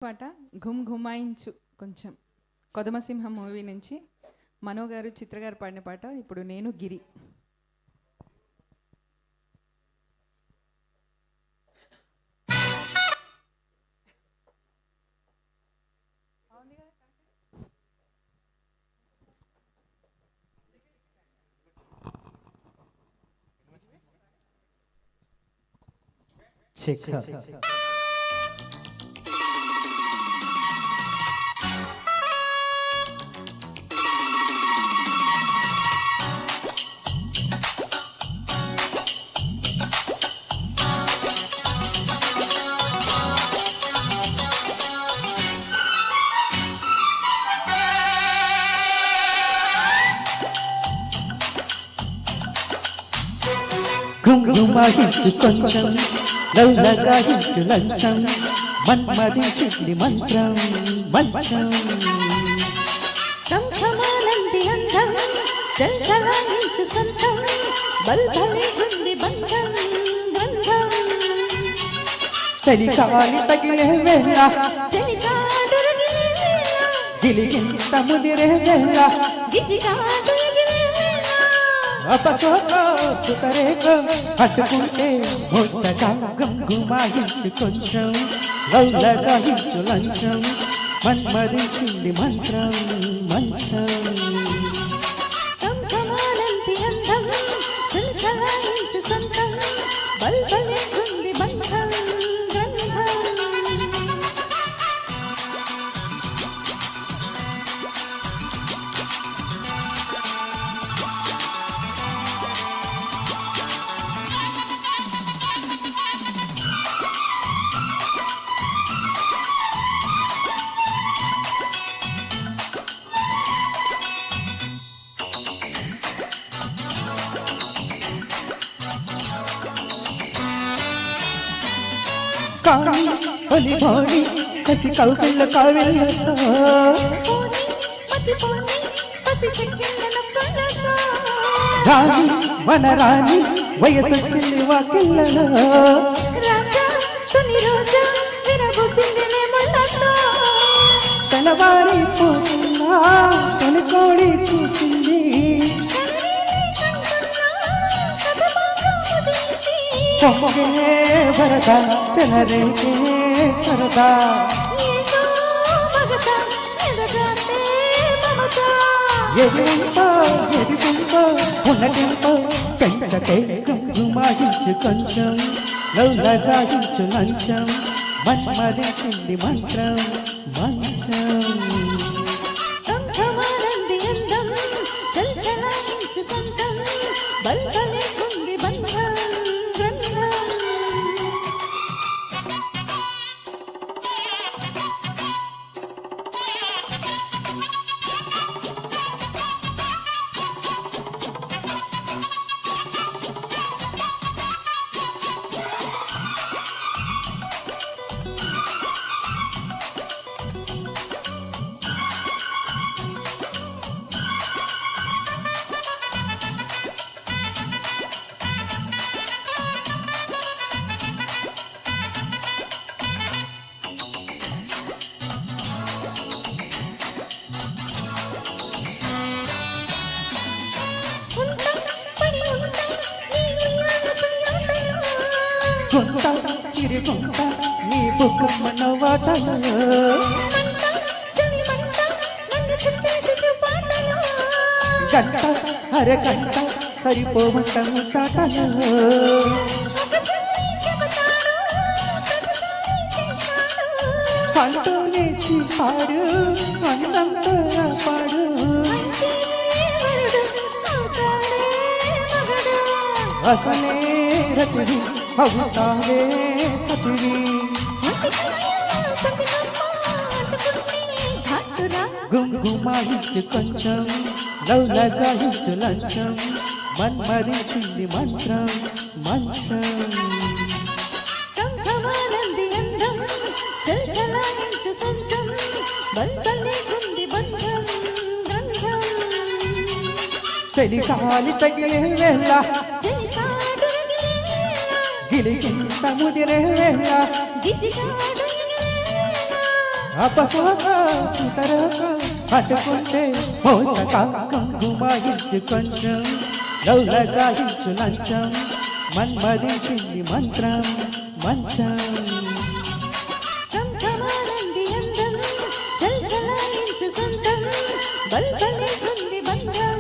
పాట ఘుమ్ ఘుమాయించు కొంచెం కొదమసింహం మూవీ నుంచి మనో గారు చిత్ర గారు పాడిన పాట. ఇప్పుడు నేను గిరి. గుంగుమాహించు కొంచెం లౌలగాహించు లంచం మన్మదించింది మంత్రం మంచం సంభమానంది అందం చల్చలాయించు సంతం బల్బలే ఉంది బంధం బంధం చలికాలి తగిలే వేళ చలికాడురగిలే వేళ గిలిగింత ముదిరే వేళ గిజికాడురగిలే వేళ అపసోకో సుతరేకో హత్తుకుంటే ముద్దగా గుంగుమాహించు కొంచెం లౌలగాహించు లంచం మన్మదించింది మంత్రం మంచం సంభమానంది అందం చల్చలాయించు సంతం బల్బలే ఉంది బంధం బంధం కాని ఒలి భోని కసి కౌకళ్ళ కావిళ్ళతో రాణి మన రాణి వయసొచ్చింది వాకిళ్ళలో తెలవారి పోతున్నా తనుకోడి చూసింది పొంగే వరద చెలరేగే సరదా ఎదురుంటో ఎదుగుంటో ఉన్నటింటో పెంచకే గుంగుమాహించు కొంచెం లౌలగాహించు లంచం మన్మదించింది మంత్రం మంచం గుంట తిరుగుంట నీ బుక్కమ్మన వాటలో గంట అరగంట సరిపోవంట ముట్టాటలో పంటోనే పాడు అందంతో పాడు అసలే రతివి అవుతావే సతివి గుంగుమాహించు కొంచెం లౌలగాహించు లంచం మన్మదించింది మంత్రం మంచం చలికాలి తగిలే వేళ గిలిగింత ముదిరే వేళ అపసోక ఇతరక పట్టుకుంటే మోచక కంగుమాయించు కొంచెం లౌలగాయించు లంచం మన్మదించింది మంత్రం మంచం కంకమారంది అందం చల్చలాయించు సొంతం బల్బలే ఉంది బంధం